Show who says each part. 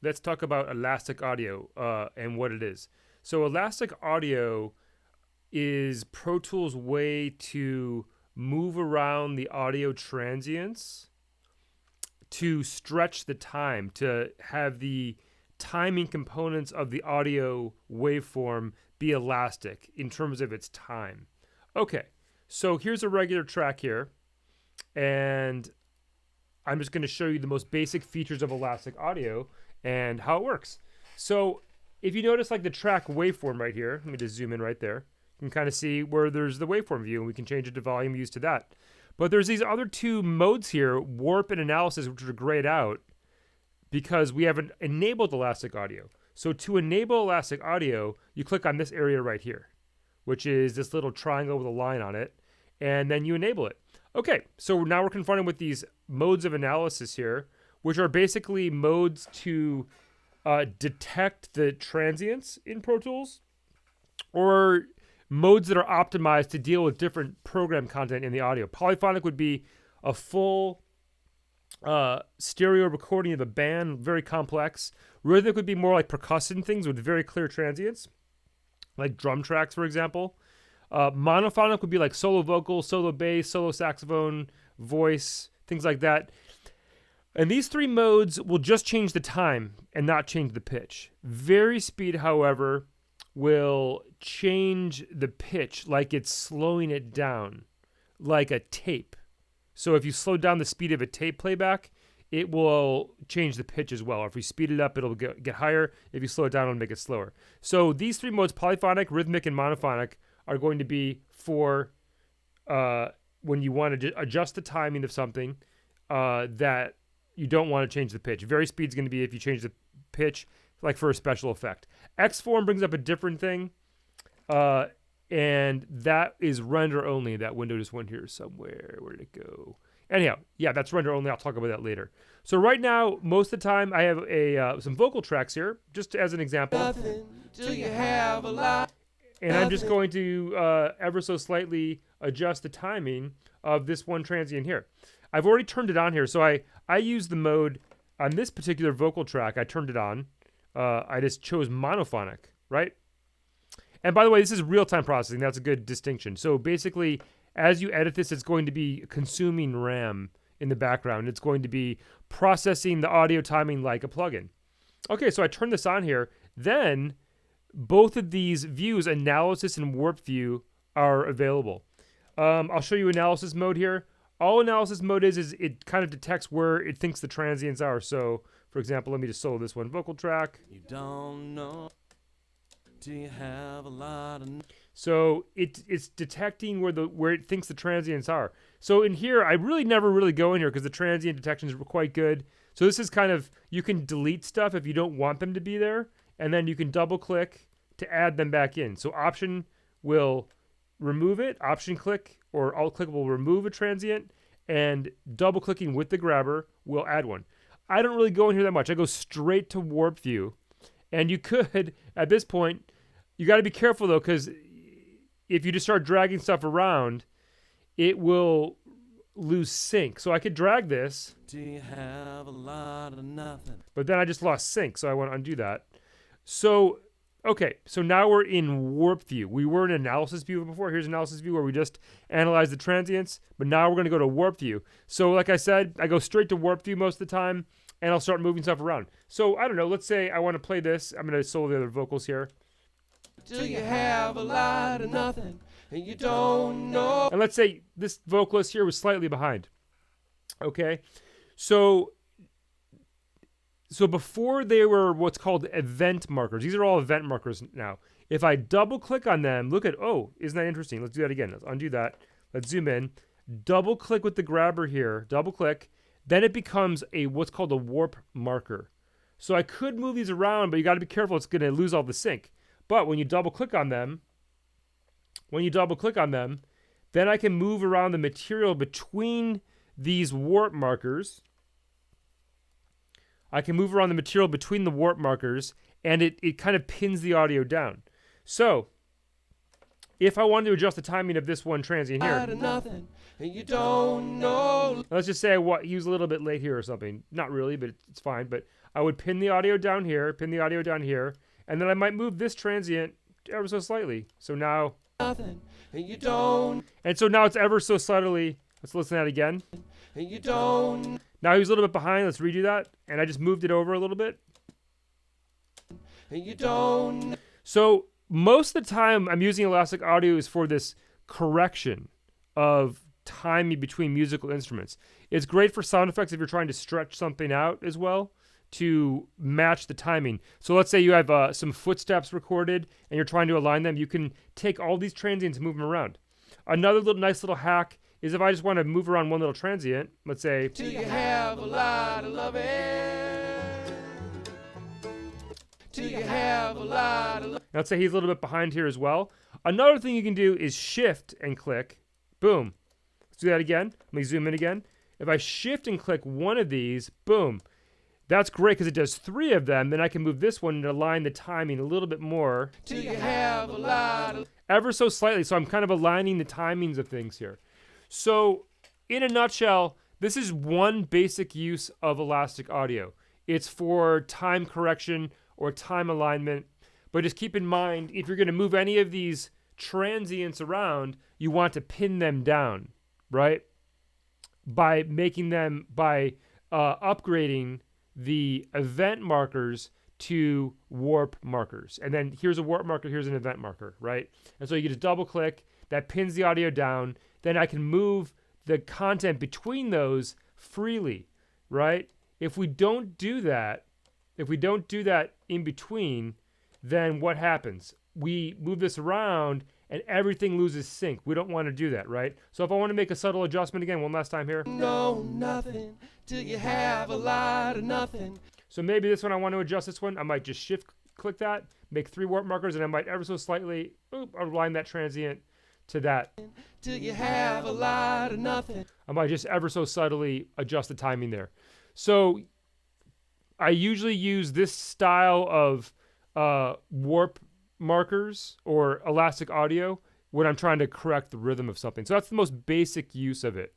Speaker 1: let's talk about elastic audio and what it is. So elastic audio is Pro Tools' way to move around the audio transients to stretch the time, to have the timing components of the audio waveform be elastic in terms of its time. Okay, so here's a regular track here, and I'm just going to show you the most basic features of elastic audio and how it works. So if you notice like the track waveform right here, let me just zoom in right there. You can kind of see where there's the waveform view, and we can change it to volume used to that. But there's these other two modes here, warp and analysis, which are grayed out because we haven't enabled elastic audio. So to enable elastic audio, you click on this area right here, which is this little triangle with a line on it, and then you enable it. Okay, so now we're confronted with these modes of analysis here, which are basically modes to detect the transients in Pro Tools, or modes that are optimized to deal with different program content in the audio. Polyphonic would be a full stereo recording of a band, very complex. Rhythmic would be more like percussion things with very clear transients, like drum tracks, for example. Monophonic would be like solo vocal, solo bass, solo saxophone, voice, things like that. And these three modes will just change the time and not change the pitch. Vari-speed, however, will change the pitch like it's slowing it down, like a tape. So if you slow down the speed of a tape playback, it will change the pitch as well. Or if you speed it up, it'll get higher. If you slow it down, it'll make it slower. So these three modes, polyphonic, rhythmic, and monophonic, are going to be for when you want to adjust the timing of something that you don't want to change the pitch. Vari-speed is going to be if you change the pitch, like for a special effect. X-form brings up a different thing, and that is render only. That window just went here somewhere. Where did it go? Anyhow, yeah, that's render only. I'll talk about that later. So right now, most of the time, I have some vocal tracks here, just as an example.
Speaker 2: Till you have a lot.
Speaker 1: And I'm just going to ever so slightly adjust the timing of this one transient here. I've already turned it on here, so I use the mode on this particular vocal track. I turned it on. I just chose monophonic, right? And by the way, this is real-time processing. That's a good distinction. So basically, as you edit this, it's going to be consuming RAM in the background. It's going to be processing the audio timing like a plugin. Okay, so I turn this on here. Then both of these views, analysis and warp view, are available. I'll show you analysis mode here. All analysis mode is it kind of detects where it thinks the transients are. So, for example, let me just solo this one vocal track.
Speaker 2: You don't know till you have a lot of.
Speaker 1: So it's detecting where it thinks the transients are. So in here, I really never go in here because the transient detections are quite good. So this is kind of, you can delete stuff if you don't want them to be there, and then you can double click to add them back in. So option will remove it, option click or alt click will remove a transient, and double clicking with the grabber will add one. I don't really go in here that much. I go straight to warp view. And you could, at this point, you got to be careful though, because if you just start dragging stuff around, it will lose sync. So I could drag this.
Speaker 2: Do you have a lot of nothing?
Speaker 1: But then I just lost sync, so I want to undo that. So, okay, so now we're in warp view. We were in analysis view before. Here's analysis view where we just analyze the transients, but now we're going to go to warp view. So like I said, I go straight to warp view most of the time, and I'll start moving stuff around. So I don't know, let's say I want to play this. I'm going to solo the other vocals here.
Speaker 2: Till you have a lot of nothing, and you don't know.
Speaker 1: And let's say this vocalist here was slightly behind. Okay, so before they were what's called event markers. These are all event markers now. If I double click on them, look at, oh, isn't that interesting? Let's do that again. Let's undo that. Let's zoom in. Double click with the grabber here. Double click. Then it becomes what's called a warp marker. So I could move these around, but you got to be careful. It's going to lose all the sync. But when you double click on them, then I can move around the material between these warp markers. I can move around the material between the warp markers, and it kind of pins the audio down. So if I wanted to adjust the timing of this one transient here,
Speaker 2: nothing, and you don't know.
Speaker 1: let's just say I use a little bit late here or something. Not really, but it's fine. But I would pin the audio down here, and then I might move this transient ever so slightly. So now,
Speaker 2: nothing, and you don't,
Speaker 1: and so now it's ever so subtly. Let's listen to that again.
Speaker 2: and you don't,
Speaker 1: Now he's a little bit behind. Let's redo that. And I just moved it over a little bit.
Speaker 2: and you don't.
Speaker 1: So most of the time I'm using Elastic Audio is for this correction of timing between musical instruments. It's great for sound effects if you're trying to stretch something out as well to match the timing. So let's say you have some footsteps recorded and you're trying to align them. You can take all these transients and move them around. Another nice little hack is if I just want to move around one little transient, let's say,
Speaker 2: Do you have a lot of loving? Do you have a lot of
Speaker 1: let's say he's a little bit behind here as well. Another thing you can do is shift and click. Boom. Let's do that again. Let me zoom in again. If I shift and click one of these, boom. That's great because it does 3 of them. Then I can move this one and align the timing a little bit more.
Speaker 2: Do you have a lot of
Speaker 1: Ever so slightly. So I'm kind of aligning the timings of things here. So in a nutshell, this is one basic use of Elastic Audio. It's for time correction or time alignment. But just keep in mind, if you're going to move any of these transients around, you want to pin them down, right? By upgrading the event markers to warp markers. And then here's a warp marker, here's an event marker, right? And so you just double click, that pins the audio down. Then I can move the content between those freely, right? If we don't do that in between, then what happens? We move this around and everything loses sync. We don't want to do that, right? So if I want to make a subtle adjustment again, one last time here.
Speaker 2: no nothing till you have a lot of nothing?
Speaker 1: So maybe this one, I want to adjust this one. I might just shift click that, make 3 warp markers, and I might ever so slightly align that transient to that.
Speaker 2: Till you have a lot of nothing.
Speaker 1: I might just ever so subtly adjust the timing there. So I usually use this style of warp markers or Elastic Audio when I'm trying to correct the rhythm of something. So that's the most basic use of it.